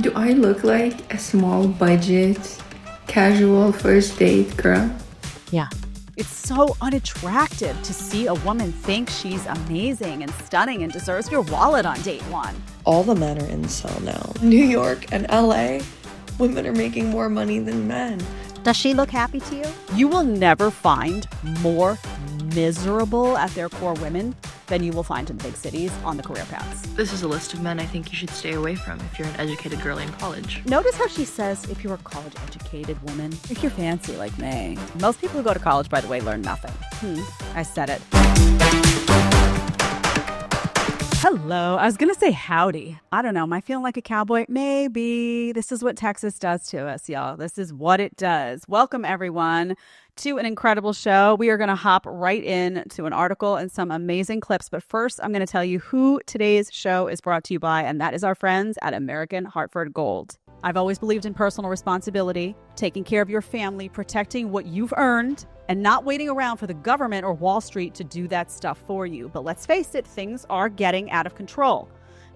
Do I look like a small budget, casual first date girl? Yeah. It's so unattractive to see a woman think she's amazing and stunning and deserves your wallet on date one. All the men are incel now. New York and LA, women are making more money than men. Does she look happy to you? You will never find more miserable at their core women than you will find in the big cities on the career paths. This is a list of men I think you should stay away from if you're an educated girl in college. Notice how she says if you're a college-educated woman, if you're fancy like me. Most people who go to college, by the way, learn nothing. I said it. Hello. I was going to say howdy. I don't know. Am I feeling like a cowboy? Maybe. This is what Texas does to us, y'all. This is what it does. Welcome, everyone, to an incredible show. We are going to hop right in to an article and some amazing clips. But first, I'm going to tell you who today's show is brought to you by, and that is our friends at American Hartford Gold. I've always believed in personal responsibility, taking care of your family, protecting what you've earned, and not waiting around for the government or Wall Street to do that stuff for you. But let's face it, things are getting out of control.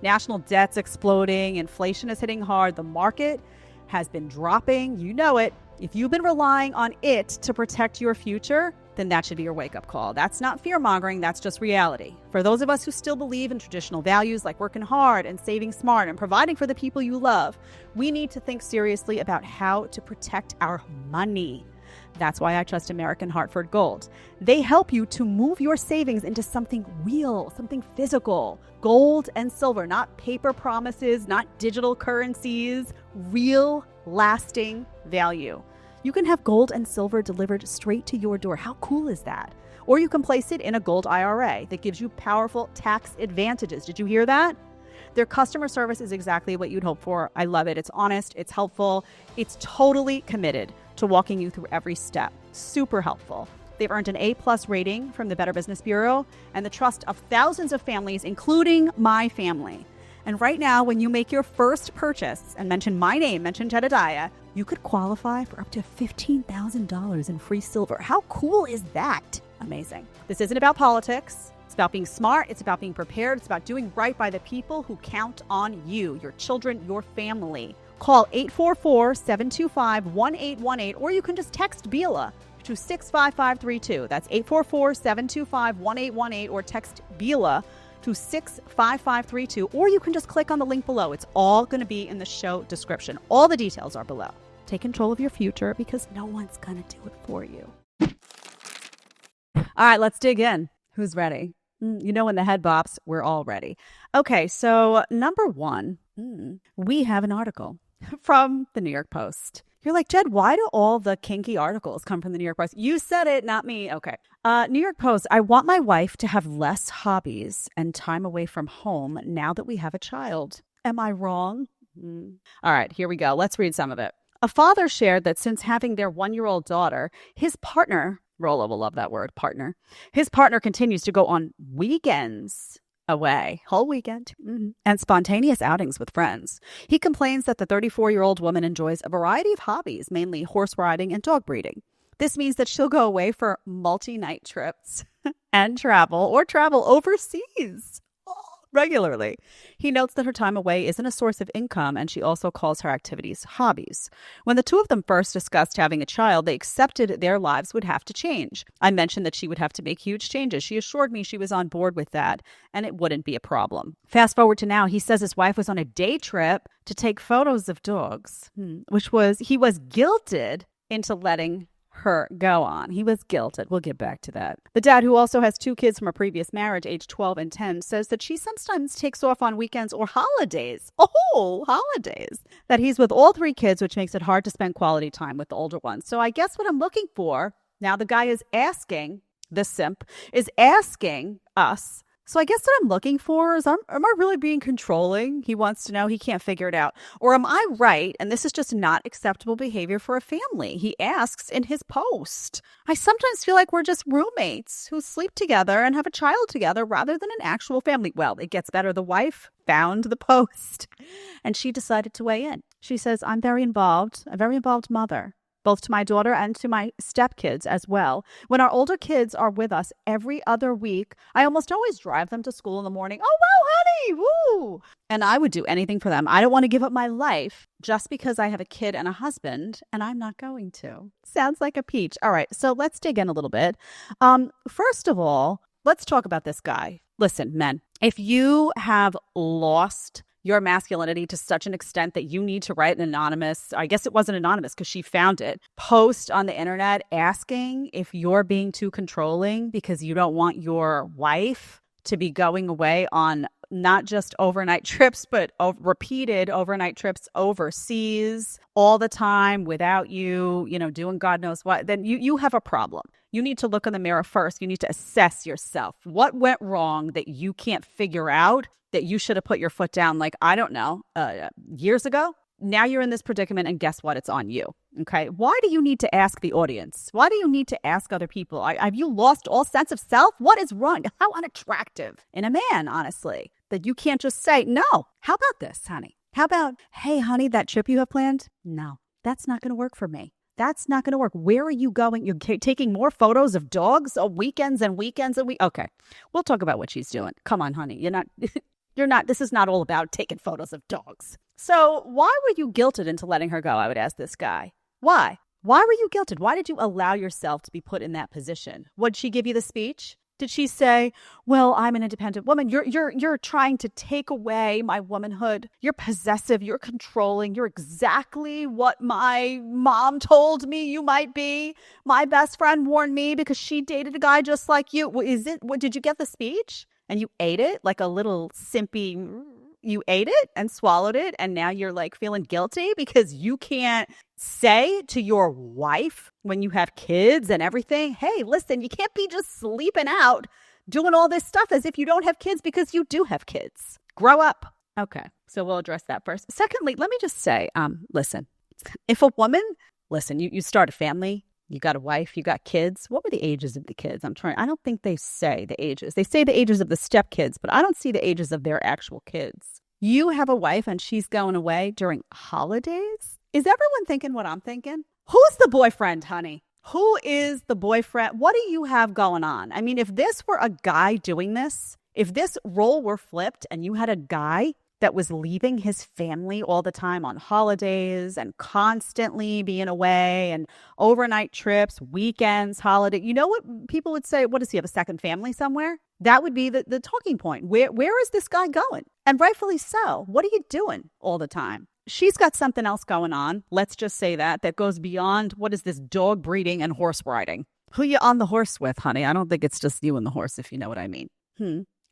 National debt's exploding, inflation is hitting hard, the market has been dropping, you know it. If you've been relying on it to protect your future, then that should be your wake-up call. That's not fear-mongering, that's just reality. For those of us who still believe in traditional values like working hard and saving smart and providing for the people you love, we need to think seriously about how to protect our money. That's why I trust American Hartford Gold. They help you to move your savings into something real, something physical. Gold and silver, not paper promises, not digital currencies, real lasting value. You can have gold and silver delivered straight to your door. How cool is that? Or you can place it in a gold IRA that gives you powerful tax advantages. Did you hear that? Their customer service is exactly what you'd hope for. I love it. It's honest. It's helpful. It's totally committed to walking you through every step. Super helpful. They've earned an A+ rating from the Better Business Bureau and the trust of thousands of families, including my family. And right now, when you make your first purchase and mention my name, mention Jedediah, you could qualify for up to $15,000 in free silver. How cool is that? Amazing. This isn't about politics. It's about being smart. It's about being prepared. It's about doing right by the people who count on you, your children, your family. Call 844-725-1818, or you can just text Bila to 65532. That's 844-725-1818, or text Bila to 65532, or you can just click on the link below. It's all going to be in the show description. All the details are below. Take control of your future because no one's going to do it for you. All right, let's dig in. Who's ready? You know, when the head bops, we're all ready. Okay, so number one, we have an article from the New York Post. You're like, Jed, why do all the kinky articles come from the New York Post? You said it, not me. Okay. New York Post, I want my wife to have less hobbies and time away from home now that we have a child. Am I wrong? All right, here we go. Let's read some of it. A father shared that since having their 1-year-old daughter, his partner, Rolla will love that word, partner, his partner continues to go on weekends away, whole weekend, and spontaneous outings with friends. He complains that the 34-year-old woman enjoys a variety of hobbies, mainly horse riding and dog breeding. This means that she'll go away for multi-night trips and travel overseas regularly. He notes that her time away isn't a source of income, and she also calls her activities hobbies. When the two of them first discussed having a child, they accepted their lives would have to change. I mentioned that she would have to make huge changes. She assured me she was on board with that, and it wouldn't be a problem. Fast forward to now, he says his wife was on a day trip to take photos of dogs, he was guilted into letting her go on. He was guilted. We'll get back to that. The dad, who also has 2 kids from a previous marriage, aged 12 and 10, says that she sometimes takes off on weekends or holidays. Oh, holidays. That he's with all 3 kids, which makes it hard to spend quality time with the older ones. So I guess what I'm looking for, now the guy is asking, the simp, is asking us, so I guess what I'm looking for is, am I really being controlling? He wants to know. He can't figure it out. Or am I right? And this is just not acceptable behavior for a family. He asks in his post. I sometimes feel like we're just roommates who sleep together and have a child together rather than an actual family. Well, it gets better. The wife found the post and she decided to weigh in. She says, I'm a very involved mother. both to my daughter and to my stepkids as well. When our older kids are with us every other week, I almost always drive them to school in the morning. Oh, wow, honey, woo! And I would do anything for them. I don't want to give up my life just because I have a kid and a husband, and I'm not going to. Sounds like a peach. All right, so let's dig in a little bit. First of all, let's talk about this guy. Listen, men, if you have lost your masculinity to such an extent that you need to write an anonymous, I guess it wasn't anonymous because she found it, post on the internet asking if you're being too controlling because you don't want your wife to be going away on not just overnight trips, but repeated overnight trips overseas all the time without you, doing God knows what, then you have a problem. You need to look in the mirror first. You need to assess yourself. What went wrong that you can't figure out that you should have put your foot down, like, I don't know, years ago? Now you're in this predicament, and guess what? It's on you. Okay. Why do you need to ask the audience? Why do you need to ask other people? Have you lost all sense of self? What is wrong? How unattractive in a man, honestly, that you can't just say, no. How about this, honey? How about, hey, honey, that trip you have planned? No, that's not going to work for me. That's not going to work. Where are you going? You're taking more photos of dogs on weekends and weekends and Okay. We'll talk about what she's doing. Come on, honey. This is not all about taking photos of dogs. So why were you guilted into letting her go? I would ask this guy. Why? Why were you guilted? Why did you allow yourself to be put in that position? Would she give you the speech? Did she say, well, I'm an independent woman. You're trying to take away my womanhood. You're possessive. You're controlling. You're exactly what my mom told me you might be. My best friend warned me because she dated a guy just like you. Did you get the speech? And you ate it like a little simpy, you ate it and swallowed it. And now you're like feeling guilty because you can't say to your wife when you have kids and everything, hey, listen, you can't be just sleeping out doing all this stuff as if you don't have kids because you do have kids. Grow up. Okay, so we'll address that first. Secondly, let me just say, listen, if a woman, you start a family, you got a wife, you got kids. What were the ages of the kids? I don't think they say the ages. They say the ages of the stepkids, but I don't see the ages of their actual kids. You have a wife and she's going away during holidays? Is everyone thinking what I'm thinking? Who's the boyfriend, honey? Who is the boyfriend? What do you have going on? I mean, if this were a guy doing this, if this role were flipped and you had a guy that was leaving his family all the time on holidays and constantly being away and overnight trips, weekends, holiday. You know what people would say? What does he have, a second family somewhere? That would be the talking point. Where is this guy going? And rightfully so. What are you doing all the time? She's got something else going on. Let's just say that goes beyond what is this dog breeding and horse riding. Who you on the horse with, honey? I don't think it's just you and the horse, if you know what I mean.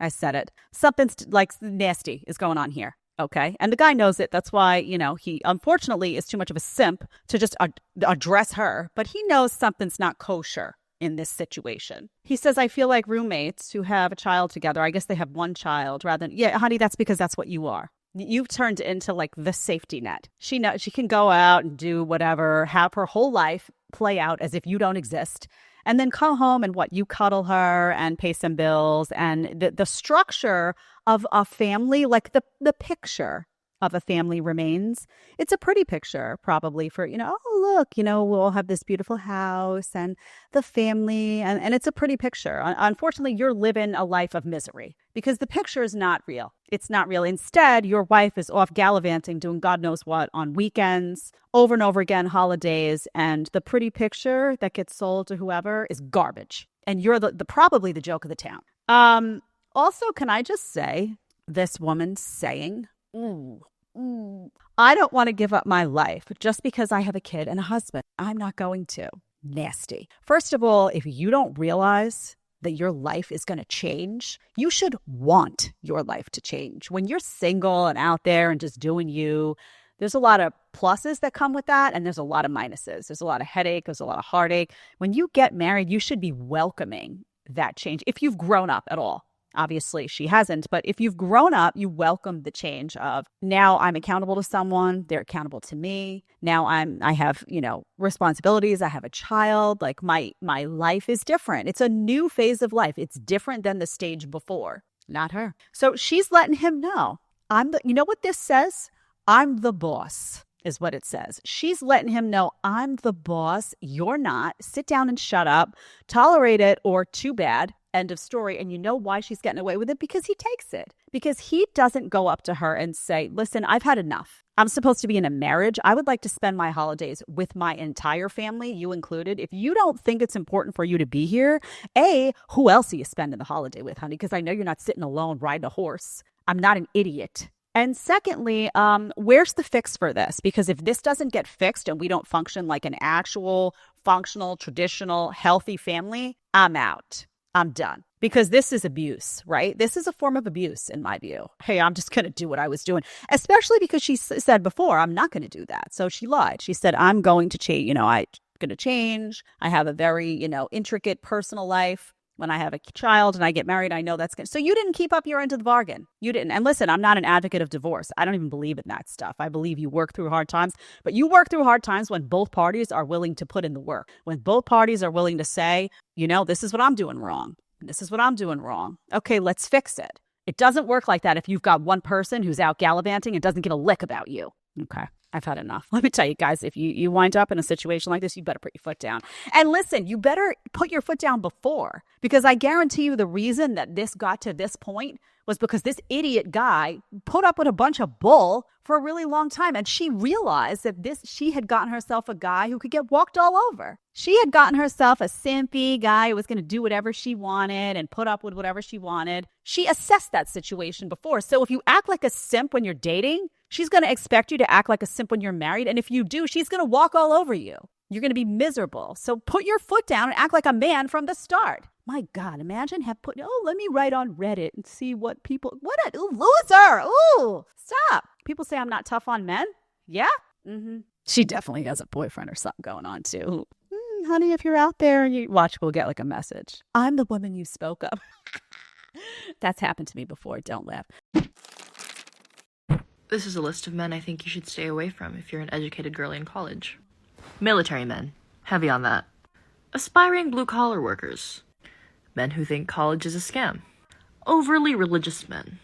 I said it. Something's like nasty is going on here. Okay. And the guy knows it. That's why, he unfortunately is too much of a simp to just address her. But he knows something's not kosher in this situation. He says, I feel like roommates who have a child together. I guess they have one child rather than, yeah, honey, that's because that's what you are. You've turned into like the safety net. She knows she can go out and do whatever, have her whole life play out as if you don't exist. And then come home and you cuddle her and pay some bills. And the structure of a family, like the picture of a family remains. It's a pretty picture probably for, oh, look, we'll all have this beautiful house and the family. And it's a pretty picture. Unfortunately, you're living a life of misery because the picture is not real. It's not real. Instead, your wife is off gallivanting, doing God knows what on weekends, over and over again, holidays. And the pretty picture that gets sold to whoever is garbage. And you're probably the joke of the town. Also, can I just say, this woman saying, I don't want to give up my life just because I have a kid and a husband. I'm not going to. Nasty. First of all, if you don't realize that your life is going to change, you should want your life to change. When you're single and out there and just doing you, there's a lot of pluses that come with that, and there's a lot of minuses. There's a lot of headache. There's a lot of heartache. When you get married, you should be welcoming that change if you've grown up at all. Obviously, she hasn't. But if you've grown up, you welcome the change of now I'm accountable to someone. They're accountable to me. Now I have, responsibilities. I have a child. Like my life is different. It's a new phase of life. It's different than the stage before. Not her. So she's letting him know. You know what this says? I'm the boss. is what it says. She's letting him know, I'm the boss, you're not. Sit down and shut up. Tolerate it, or too bad. End of story. And you know why she's getting away with it? Because he takes it. Because he doesn't go up to her and say, listen, I've had enough. I'm supposed to be in a marriage. I would like to spend my holidays with my entire family, you included. If you don't think it's important for you to be here, A, who else are you spending the holiday with, honey? Because I know you're not sitting alone riding a horse. I'm not an idiot. And secondly, where's the fix for this? Because if this doesn't get fixed and we don't function like an actual, functional, traditional, healthy family, I'm out. I'm done. Because this is abuse, right? This is a form of abuse in my view. Hey, I'm just going to do what I was doing. Especially because she said before, I'm not going to do that. So she lied. She said, I'm going to change. I'm going to change. I have a very, intricate personal life. When I have a child and I get married, I know that's good. So you didn't keep up your end of the bargain. You didn't. And listen, I'm not an advocate of divorce. I don't even believe in that stuff. I believe you work through hard times, but you work through hard times when both parties are willing to put in the work. When both parties are willing to say, this is what I'm doing wrong. This is what I'm doing wrong. Okay, let's fix it. It doesn't work like that if you've got one person who's out gallivanting and doesn't give a lick about you. Okay, I've had enough. Let me tell you guys, if you wind up in a situation like this, you better put your foot down. And listen, you better put your foot down before, because I guarantee you the reason that this got to this point was because this idiot guy put up with a bunch of bull for a really long time. And she realized that she had gotten herself a guy who could get walked all over. She had gotten herself a simpy guy who was going to do whatever she wanted and put up with whatever she wanted. She assessed that situation before. So if you act like a simp when you're dating, she's going to expect you to act like a simp when you're married. And if you do, she's going to walk all over you. You're going to be miserable. So put your foot down and act like a man from the start. My God, imagine let me write on Reddit and see what a loser. Ooh, stop. People say I'm not tough on men. Yeah. Mm-hmm. She definitely has a boyfriend or something going on too. Honey, if you're out there, you watch, we'll get like a message. I'm the woman you spoke of. That's happened to me before. Don't laugh. This is a list of men I think you should stay away from if you're an educated girl in college. Military men. Heavy on that. Aspiring blue-collar workers. Men who think college is a scam. Overly religious men.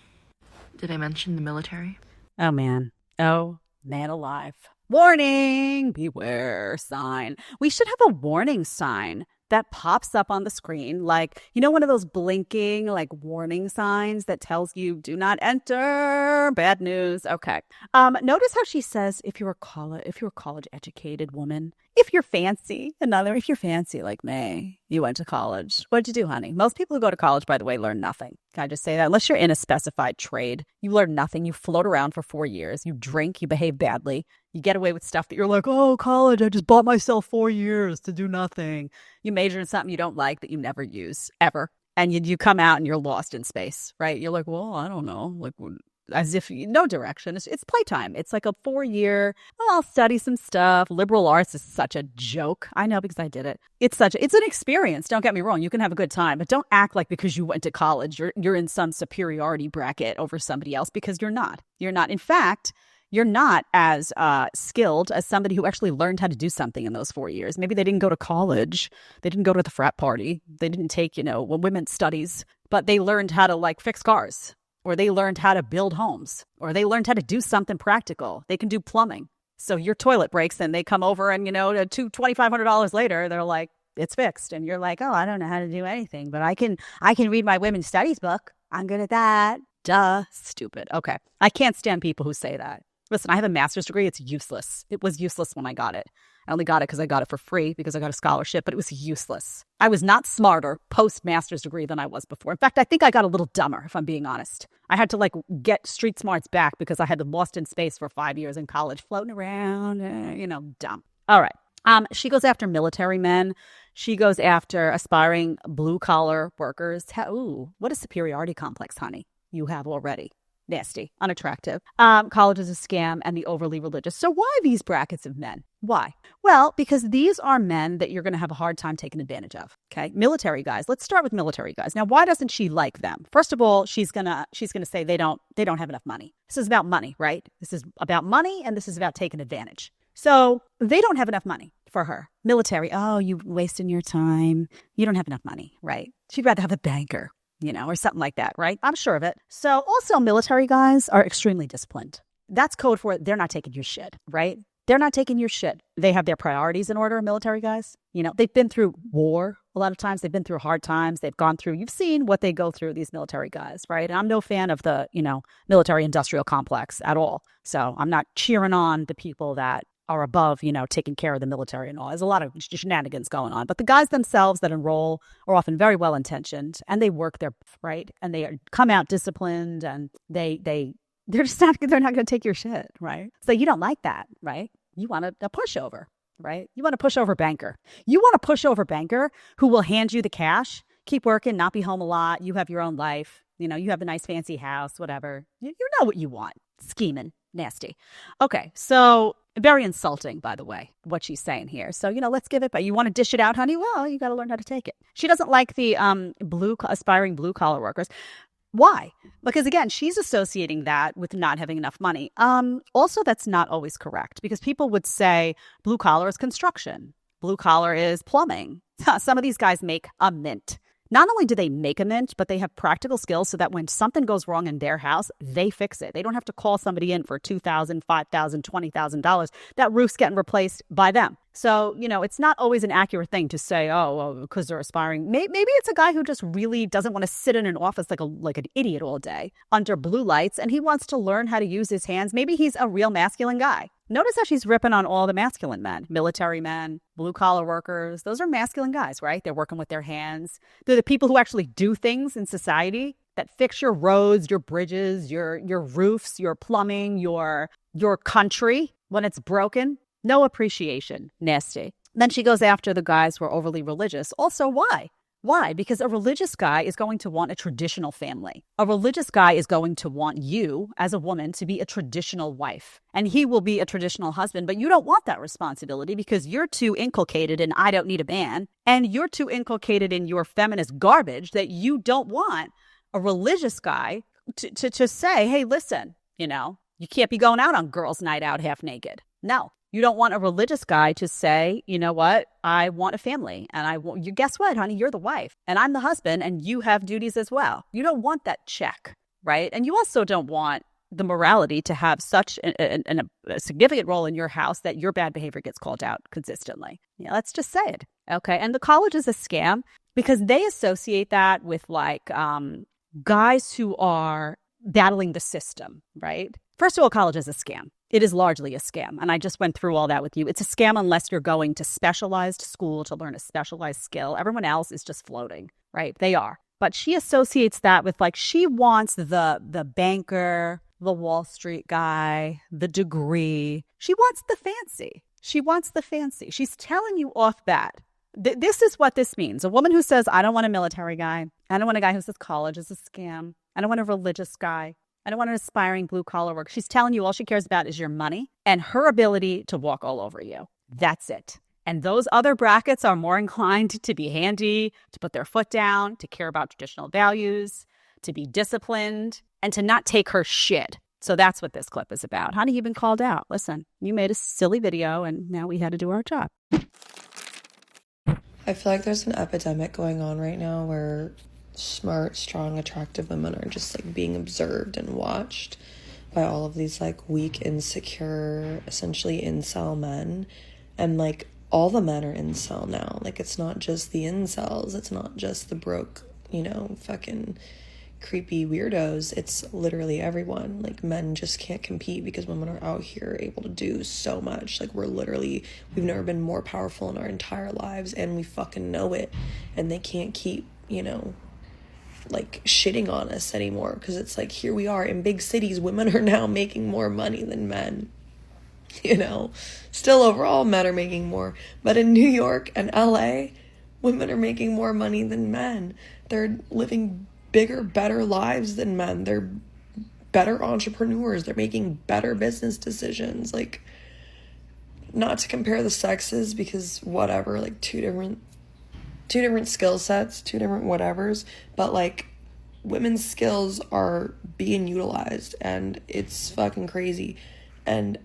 Did I mention the military? Oh, man. Oh, man alive. Warning, beware sign. We should have a warning sign that pops up on the screen, like, one of those blinking, like, warning signs that tells you, do not enter, bad news. Okay. Notice how she says, if you're a college educated woman, if you're fancy like me, you went to college. What'd you do, honey? Most people who go to college, by the way, learn nothing. Can I just say that? Unless you're in a specified trade, you learn nothing. You float around for 4 years. You drink, you behave badly. You get away with stuff that you're like, oh, college, I just bought myself 4 years to do nothing. You major in something you don't like that you never use, ever. And you come out and you're lost in space, right? You're like, well, I don't know. Like, as if no direction. It's playtime. It's like a 4-year, I'll study some stuff. Liberal arts is such a joke. I know because I did it. It's an experience. Don't get me wrong. You can have a good time, but don't act like because you went to college, you're in some superiority bracket over somebody else, because you're not. You're not. In fact, you're not as skilled as somebody who actually learned how to do something in those 4 years. Maybe they didn't go to college. They didn't go to the frat party. They didn't take, women's studies, but they learned how to fix cars, or they learned how to build homes, or they learned how to do something practical. They can do plumbing. So your toilet breaks and they come over and, $2,500 later, they're like, it's fixed. And you're like, oh, I don't know how to do anything, but I can read my women's studies book. I'm good at that. Duh. Stupid. Okay. I can't stand people who say that. Listen, I have a master's degree. It's useless. It was useless when I got it. I only got it because I got it for free because I got a scholarship, but it was useless. I was not smarter post-master's degree than I was before. In fact, I think I got a little dumber, if I'm being honest. I had to get street smarts back because I had been lost in space for 5 years in college, floating around, dumb. All right. She goes after military men. She goes after aspiring blue-collar workers. Ooh, what a superiority complex, honey, you have already. Nasty, unattractive. College is a scam, and the overly religious. So why these brackets of men? Why? Well, because these are men that you're going to have a hard time taking advantage of. Okay, military guys. Let's start with military guys. Now, why doesn't she like them? First of all, she's gonna say they don't have enough money. This is about money, right? This is about money, and this is about taking advantage. So they don't have enough money for her. Military. Oh, you wasting your time. You don't have enough money, right? She'd rather have a banker, or something like that, right? I'm sure of it. So also military guys are extremely disciplined. That's code for they're not taking your shit, right? They're not taking your shit. They have their priorities in order, military guys. You know, they've been through war a lot of times. They've been through hard times. They've gone through, you've seen what they go through, these military guys, right? And I'm no fan of the, military industrial complex at all. So I'm not cheering on the people that are above, taking care of the military and all. There's a lot of shenanigans going on. But the guys themselves that enroll are often very well intentioned, and they work their right, and they come out disciplined, and they're just not, they're not going to take your shit, right? So you don't like that, right? You want a pushover, right? You want a pushover banker. You want a pushover banker who will hand you the cash, keep working, not be home a lot. You have your own life. You have a nice fancy house, whatever. You know what you want. Scheming. Nasty. Okay, so very insulting, by the way, what she's saying here. So, let's give it, but you want to dish it out, honey? Well, you got to learn how to take it. She doesn't like the aspiring blue collar workers. Why? Because again, she's associating that with not having enough money. Also, that's not always correct, because people would say blue collar is construction. Blue collar is plumbing. Some of these guys make a mint. Not only do they make a mint, but they have practical skills so that when something goes wrong in their house, they fix it. They don't have to call somebody in for $2,000, $5,000, $20,000. That roof's getting replaced by them. So, it's not always an accurate thing to say, oh, well, because they're aspiring. Maybe it's a guy who just really doesn't want to sit in an office like an idiot all day under blue lights, and he wants to learn how to use his hands. Maybe he's a real masculine guy. Notice how she's ripping on all the masculine men, military men, blue-collar workers. Those are masculine guys, right? They're working with their hands. They're the people who actually do things in society that fix your roads, your bridges, your roofs, your plumbing, your country when it's broken. No appreciation. Nasty. Then she goes after the guys who are overly religious. Also, why? Why? Because a religious guy is going to want a traditional family. A religious guy is going to want you as a woman to be a traditional wife. And he will be a traditional husband, but you don't want that responsibility because you're too inculcated in I don't need a man. And you're too inculcated in your feminist garbage that you don't want a religious guy to say, hey, listen, you can't be going out on girls' night out half naked. No. You don't want a religious guy to say, you know what, I want a family, and you guess what, honey, you're the wife, and I'm the husband, and you have duties as well. You don't want that check, right? And you also don't want the morality to have such a significant role in your house that your bad behavior gets called out consistently. Let's just say it, okay? And the college is a scam because they associate that with guys who are battling the system, right? First of all, college is a scam. It is largely a scam. And I just went through all that with you. It's a scam unless you're going to specialized school to learn a specialized skill. Everyone else is just floating, right? They are. But she associates that with she wants the banker, the Wall Street guy, the degree. She wants the fancy. She wants the fancy. She's telling you off bat. This is what this means. A woman who says, I don't want a military guy. I don't want a guy who says college is a scam. I don't want a religious guy. I don't want an aspiring blue-collar worker. She's telling you all she cares about is your money and her ability to walk all over you. That's it. And those other brackets are more inclined to be handy, to put their foot down, to care about traditional values, to be disciplined, and to not take her shit. So that's what this clip is about. Honey, you've been called out. Listen, you made a silly video, and now we had to do our job. I feel like there's an epidemic going on right now where smart, strong, attractive women are just being observed and watched by all of these weak, insecure, essentially incel men. And all the men are incel now. It's not just the incels. It's not just the broke, fucking creepy weirdos. It's literally everyone. Men just can't compete because women are out here able to do so much. We've never been more powerful in our entire lives, and we fucking know it. And they can't keep, shitting on us anymore, because it's here we are in big cities, women are now making more money than men. Still overall men are making more, but in New York and LA, women are making more money than men. They're living bigger, better lives than men. They're better entrepreneurs. They're making better business decisions. Not to compare the sexes, because whatever, two different skill sets, two different whatevers, but women's skills are being utilized, and it's fucking crazy. And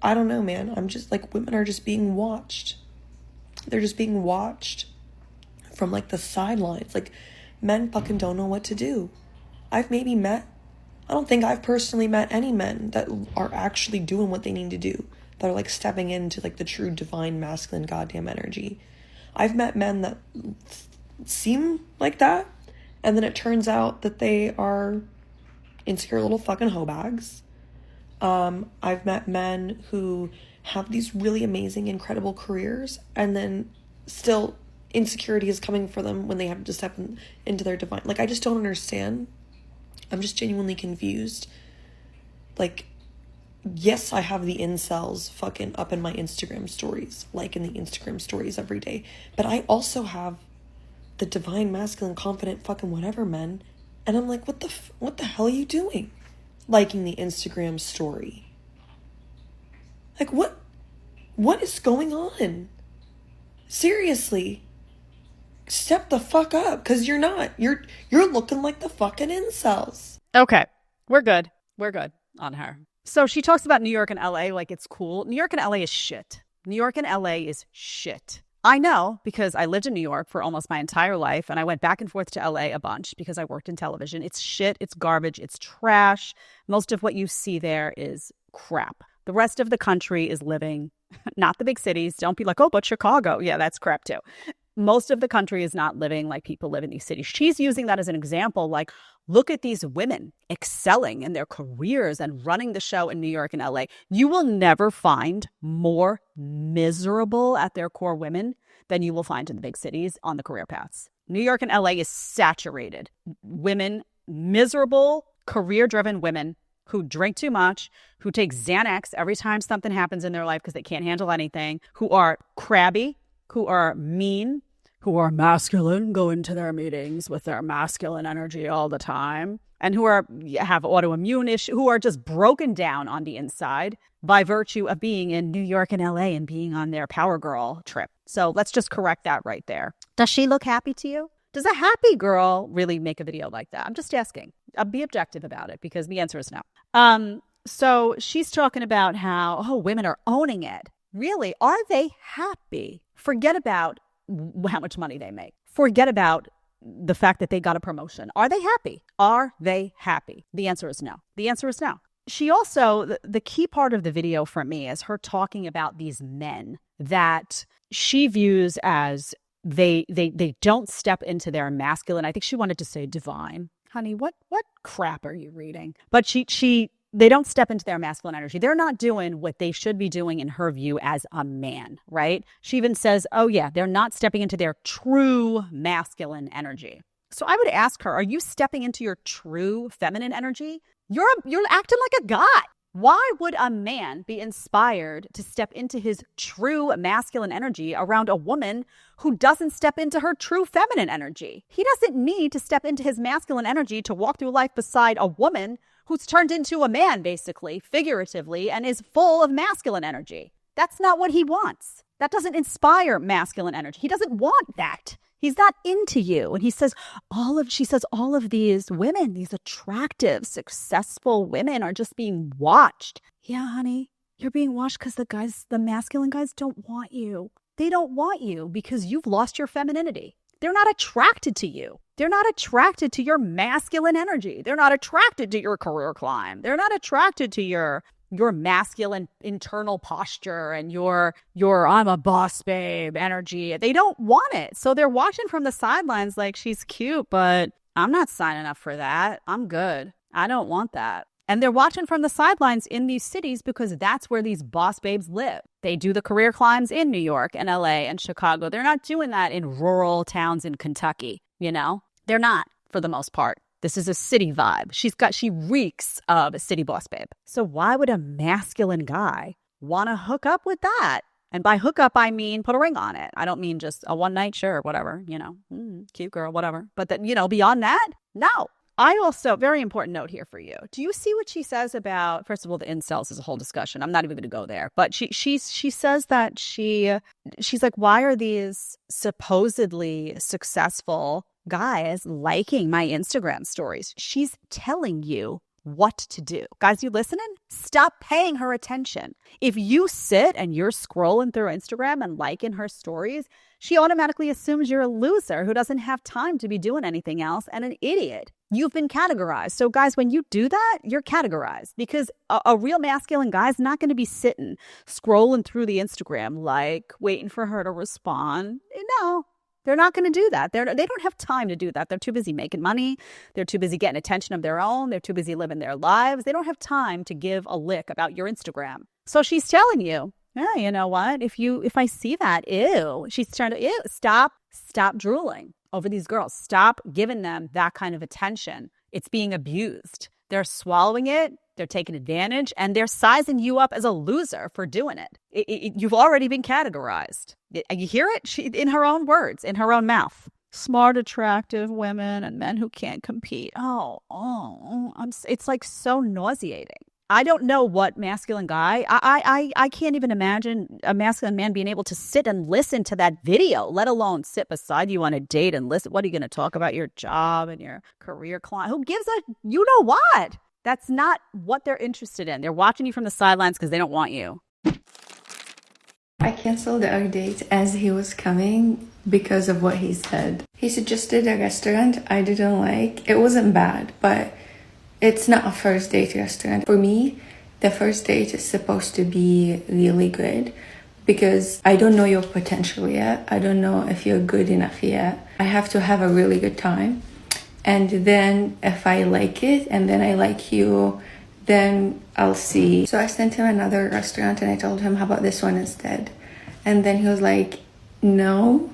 I don't know, man, I'm just women are just being watched. They're just being watched from the sidelines. Men fucking don't know what to do. I don't think I've personally met any men that are actually doing what they need to do. that are like stepping into like the true divine masculine goddamn energy. I've met men that seem like that, and then it turns out that they are insecure little fucking hoe bags. I've met men who have these really amazing, incredible careers, and then still insecurity is coming for them when they have to step into their divine. Like, I just don't understand. I'm just genuinely confused. Like, yes, I have the incels fucking up in my Instagram stories, like in the Instagram stories every day, but I also have the divine, masculine, confident, fucking whatever men, and I'm like, what the hell are you doing? Liking the Instagram story. Like, what is going on? Seriously. Step the fuck up, because you're not. You're looking like the fucking incels. Okay, we're good. We're good on her. So she talks about New York and LA like it's cool. New York and LA is shit. New York and LA is shit. I know, because I lived in New York for almost my entire life, and I went back and forth to LA a bunch because I worked in television. It's shit, it's garbage, it's trash. Most of what you see there is crap. The rest of the country is living, not the big cities. Don't be like, oh, but Chicago. Yeah, that's crap too. Most of the country is not living like people live in these cities. She's using that as an example, like, look at these women excelling in their careers and running the show in New York and LA. You will never find more miserable at their core women than you will find in the big cities on the career paths. New York and LA is saturated. Women, miserable, career-driven women who drink too much, who take Xanax every time something happens in their life because they can't handle anything, who are crabby, who are mean, who are masculine, go into their meetings with their masculine energy all the time, and who have autoimmune issues, who are just broken down on the inside by virtue of being in New York and LA and being on their Power Girl trip. So let's just correct that right there. Does she look happy to you? Does a happy girl really make a video like that? I'm just asking. I'll be objective about it because the answer is no. So she's talking about how, women are owning it. Really? Are they happy? Forget about how much money they make. Forget about the fact that they got a promotion. Are they happy? Are they happy? The answer is no. The answer is no. She also, the key part of the video for me is her talking about these men that she views as they don't step into their masculine. I think she wanted to say divine. Honey, what crap are you reading? But they don't step into their masculine energy. They're not doing what they should be doing in her view as a man, right? She even says, oh yeah, they're not stepping into their true masculine energy. So I would ask her, are you stepping into your true feminine energy? You're acting like a guy. Why would a man be inspired to step into his true masculine energy around a woman who doesn't step into her true feminine energy? He doesn't need to step into his masculine energy to walk through life beside a woman who's turned into a man, basically, figuratively, and is full of masculine energy. That's not what he wants. That doesn't inspire masculine energy. He doesn't want that. He's not into you. And she says all of these women, these attractive, successful women are just being watched. Yeah, honey, you're being watched because the masculine guys don't want you. They don't want you because you've lost your femininity. They're not attracted to you. They're not attracted to your masculine energy. They're not attracted to your career climb. They're not attracted to your masculine internal posture and your I'm a boss babe energy. They don't want it. So they're watching from the sidelines like, she's cute, but I'm not signing up for that. I'm good. I don't want that. And they're watching from the sidelines in these cities because that's where these boss babes live. They do the career climbs in New York and LA and Chicago. They're not doing that in rural towns in Kentucky, you know? They're not, for the most part. This is a city vibe. She reeks of a city boss babe. So why would a masculine guy want to hook up with that? And by hook up, I mean put a ring on it. I don't mean just a one night, sure, whatever, cute girl, whatever. But then, beyond that, no. I also, very important note here for you. Do you see what she says about, first of all, the incels is a whole discussion. I'm not even going to go there. But she says that she's like, why are these supposedly successful guys liking my Instagram stories? She's telling you what to do. Guys, you listening? Stop paying her attention. If you sit and you're scrolling through Instagram and liking her stories, she automatically assumes you're a loser who doesn't have time to be doing anything else and an idiot. You've been categorized. So guys, when you do that, you're categorized, because a real masculine guy is not going to be sitting, scrolling through the Instagram, like waiting for her to respond. No, they're not going to do that. They don't have time to do that. They're too busy making money. They're too busy getting attention of their own. They're too busy living their lives. They don't have time to give a lick about your Instagram. So she's telling you, yeah, you know what? If I see that, ew, she's trying to, ew, stop drooling over these girls. Stop giving them that kind of attention. It's being abused. They're swallowing it. They're taking advantage, and they're sizing you up as a loser for doing it. You've already been categorized. You hear it? In her own words, in her own mouth. Smart, attractive women and men who can't compete. It's like so nauseating. I don't know what masculine guy, I can't even imagine a masculine man being able to sit and listen to that video, let alone sit beside you on a date and listen. What are you going to talk about? Your job and your career climb? Who gives a, you know what? That's not what they're interested in. They're watching you from the sidelines because they don't want you. I canceled our date as he was coming because of what he said. He suggested a restaurant I didn't like. It wasn't bad, but it's not a first date restaurant. For me, the first date is supposed to be really good because I don't know your potential yet. I don't know if you're good enough yet. I have to have a really good time. And then if I like it and then I like you, then I'll see. So I sent him another restaurant and I told him, how about this one instead? And then he was like, no.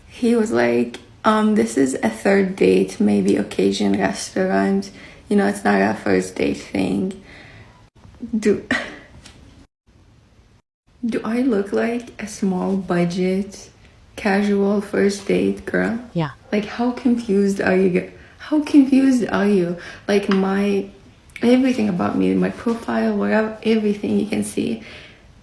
He was like, this is a third date, maybe occasion restaurant. You know, it's not a first date thing. Do I look like a small budget, casual first date girl? Yeah. Like, how confused are you? How confused are you? Like, everything about me, my profile, whatever, everything you can see.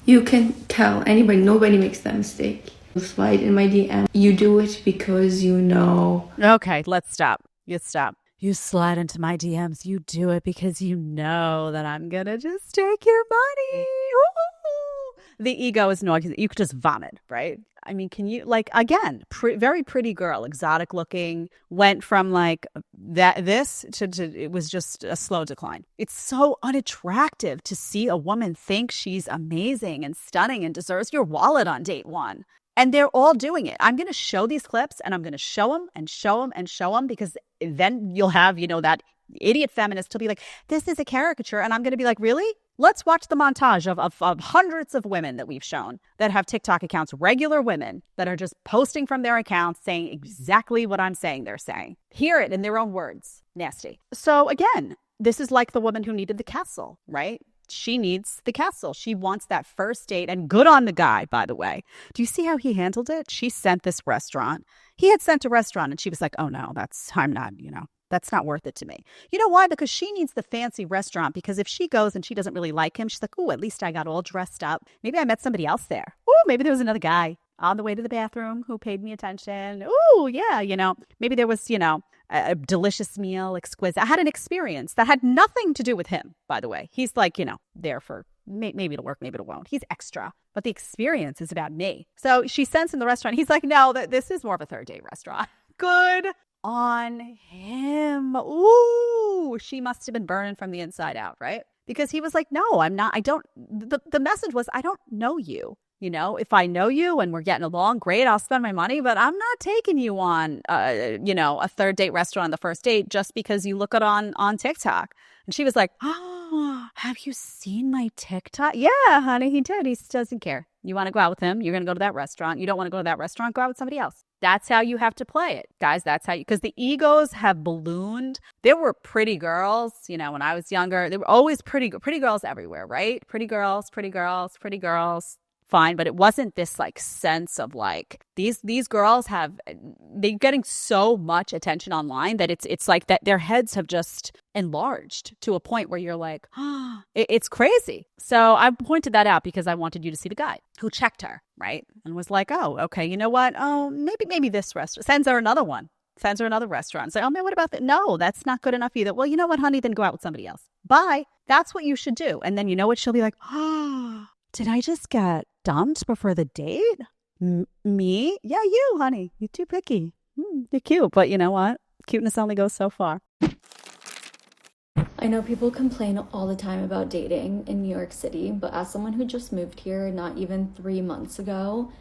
You can tell anybody, nobody makes that mistake. You slide in my DM. You do it because you know. Okay, let's stop. You stop. You slide into my DMs. You do it because you know that I'm going to just take your money. Ooh. The ego is annoying. You could just vomit, right? I mean, can you, like, again, very pretty girl, exotic looking, went from like this to it was just a slow decline. It's so unattractive to see a woman think she's amazing and stunning and deserves your wallet on date one. And they're all doing it. I'm going to show these clips and I'm going to show them and show them and show them, because then you'll have, you know, that idiot feminist to be like, this is a caricature. And I'm going to be like, really? Let's watch the montage of hundreds of women that we've shown that have TikTok accounts, regular women that are just posting from their accounts saying exactly what I'm saying they're saying. Hear it in their own words. Nasty. So again, this is like the woman who needed the castle, right? She needs the castle. She wants that first date, and good on the guy, by the way. Do you see how he handled it? She sent this restaurant. He had sent a restaurant and she was like, oh no, I'm not, you know, that's not worth it to me. You know why? Because she needs the fancy restaurant, because if she goes and she doesn't really like him, she's like, oh, at least I got all dressed up. Maybe I met somebody else there. Oh, maybe there was another guy on the way to the bathroom who paid me attention. Oh, yeah, you know, maybe there was, you know, a delicious meal, exquisite. I had an experience that had nothing to do with him, by the way. He's like, you know, there for maybe it'll work, maybe it won't. He's extra, but the experience is about me. So she sends him the restaurant. He's like, no, this is more of a third date restaurant. Good on him. Ooh, she must have been burning from the inside out, right? Because he was like, no, I'm not. The message was, I don't know you. You know, if I know you and we're getting along, great, I'll spend my money, but I'm not taking you on, you know, a third date restaurant on the first date just because you look it on TikTok. And she was like, oh, have you seen my TikTok? Yeah, honey, he did. He doesn't care. You want to go out with him, you're going to go to that restaurant. You don't want to go to that restaurant, go out with somebody else. That's how you have to play it, guys. That's how because the egos have ballooned. There were pretty girls, you know, when I was younger. There were always pretty girls everywhere, right? Pretty girls. Fine, but it wasn't this like sense of like these girls they're getting so much attention online that it's like that their heads have just enlarged to a point where you're like, oh, it's crazy. So I pointed that out because I wanted you to see the guy who checked her, right? And was like, oh, okay, you know what? Oh, maybe this restaurant. Sends her another one. Sends her another restaurant. Say, oh man, what about that? No, that's not good enough either. Well, you know what, honey? Then go out with somebody else. Bye. That's what you should do. And then you know what? She'll be like, oh, did I just get dumped before the date? Me? Yeah, you, honey. You're too picky. You're cute. But you know what? Cuteness only goes so far. I know people complain all the time about dating in New York City, but as someone who just moved here not even 3 months ago,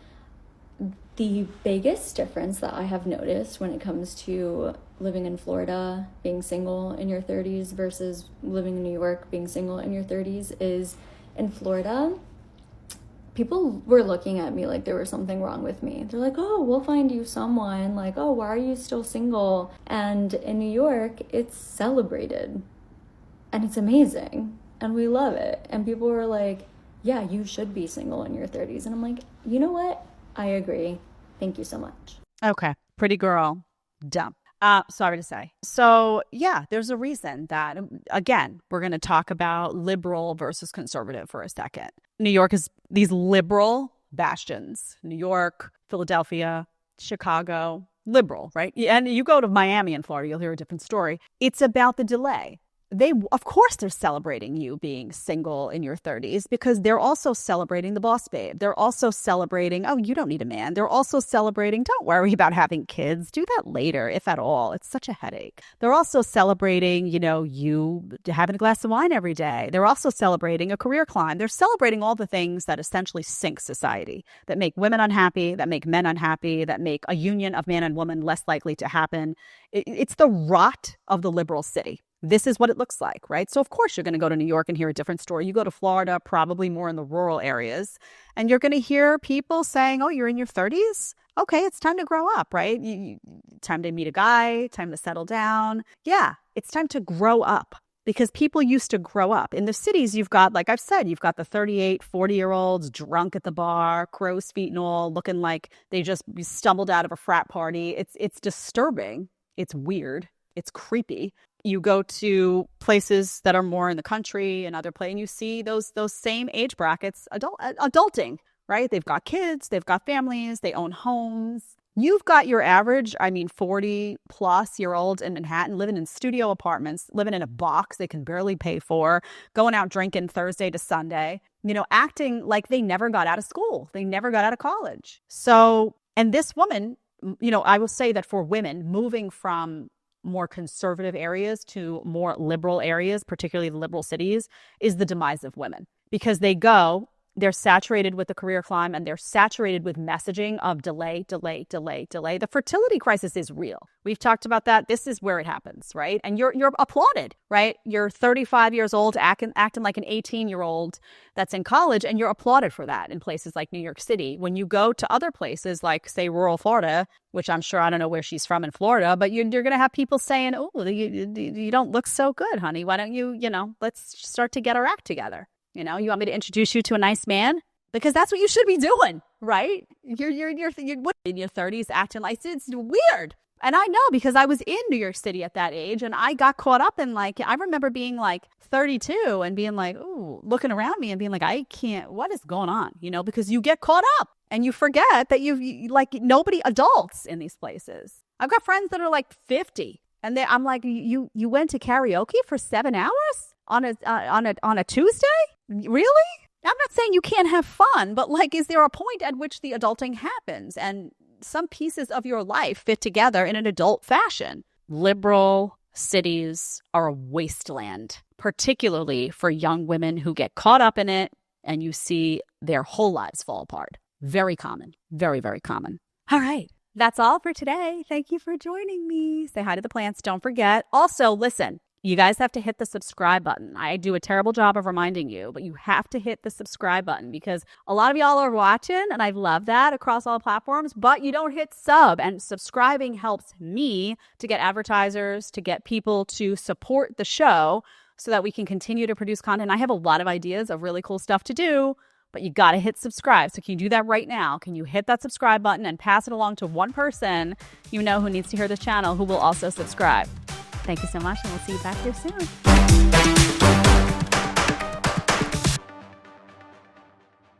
the biggest difference that I have noticed when it comes to living in Florida, being single in your 30s versus living in New York, being single in your 30s, is in Florida, people were looking at me like there was something wrong with me. They're like, oh, we'll find you someone. Like, oh, why are you still single? And in New York, it's celebrated. And it's amazing. And we love it. And people were like, yeah, you should be single in your 30s. And I'm like, you know what? I agree. Thank you so much. Okay. Pretty girl. Dumb. Sorry to say. So yeah, there's a reason that, again, we're going to talk about liberal versus conservative for a second. New York is these liberal bastions. New York, Philadelphia, Chicago, liberal, right? And you go to Miami in Florida, you'll hear a different story. It's about the delay. Of course, they're celebrating you being single in your 30s because they're also celebrating the boss babe. They're also celebrating, oh, you don't need a man. They're also celebrating, don't worry about having kids. Do that later, if at all. It's such a headache. They're also celebrating, you having a glass of wine every day. They're also celebrating a career climb. They're celebrating all the things that essentially sink society, that make women unhappy, that make men unhappy, that make a union of man and woman less likely to happen. It's the rot of the liberal city. This is what it looks like, right? So of course you're going to go to New York and hear a different story. You go to Florida, probably more in the rural areas, and you're going to hear people saying, oh, you're in your 30s? Okay, it's time to grow up, right? Time to meet a guy, time to settle down. Yeah, it's time to grow up because people used to grow up. In the cities, you've got, like I've said, you've got the 38, 40-year-olds drunk at the bar, crow's feet and all, looking like they just stumbled out of a frat party. It's disturbing. It's weird. It's creepy. You go to places that are more in the country and other places, and you see those same age brackets adulting, right? They've got kids, they've got families, they own homes. You've got your average, 40-plus-year-old in Manhattan living in studio apartments, living in a box they can barely pay for, going out drinking Thursday to Sunday, acting like they never got out of school. They never got out of college. So, and this woman, I will say that for women moving from more conservative areas to more liberal areas, particularly the liberal cities, is the demise of women because they're saturated with the career climb and they're saturated with messaging of delay. The fertility crisis is real. We've talked about that. This is where it happens, right? And you're applauded, right? You're 35 years old, acting like an 18-year-old that's in college, and you're applauded for that in places like New York City. When you go to other places like, say, rural Florida, which I'm sure I don't know where she's from in Florida, but you're going to have people saying, oh, you don't look so good, honey. Why don't you, let's start to get our act together. You want me to introduce you to a nice man? Because that's what you should be doing, right? You're in your 30s acting like it's weird. And I know because I was in New York City at that age and I got caught up in I remember being 32 and being ooh, looking around me and being I can't, what is going on? Because you get caught up and you forget that nobody adults in these places. I've got friends that are 50 and I'm you went to karaoke for 7 hours on a Tuesday? Really? I'm not saying you can't have fun, but is there a point at which the adulting happens and some pieces of your life fit together in an adult fashion? Liberal cities are a wasteland, particularly for young women who get caught up in it and you see their whole lives fall apart. Very common. Very, very common. All right. That's all for today. Thank you for joining me. Say hi to the plants. Don't forget. Also, listen. You guys have to hit the subscribe button. I do a terrible job of reminding you, but you have to hit the subscribe button because a lot of y'all are watching and I love that across all platforms, but you don't hit sub, and subscribing helps me to get advertisers, to get people to support the show so that we can continue to produce content. I have a lot of ideas of really cool stuff to do, but you got to hit subscribe. So can you do that right now? Can you hit that subscribe button and pass it along to one person who needs to hear this channel who will also subscribe? Thank you so much, and we'll see you back here soon.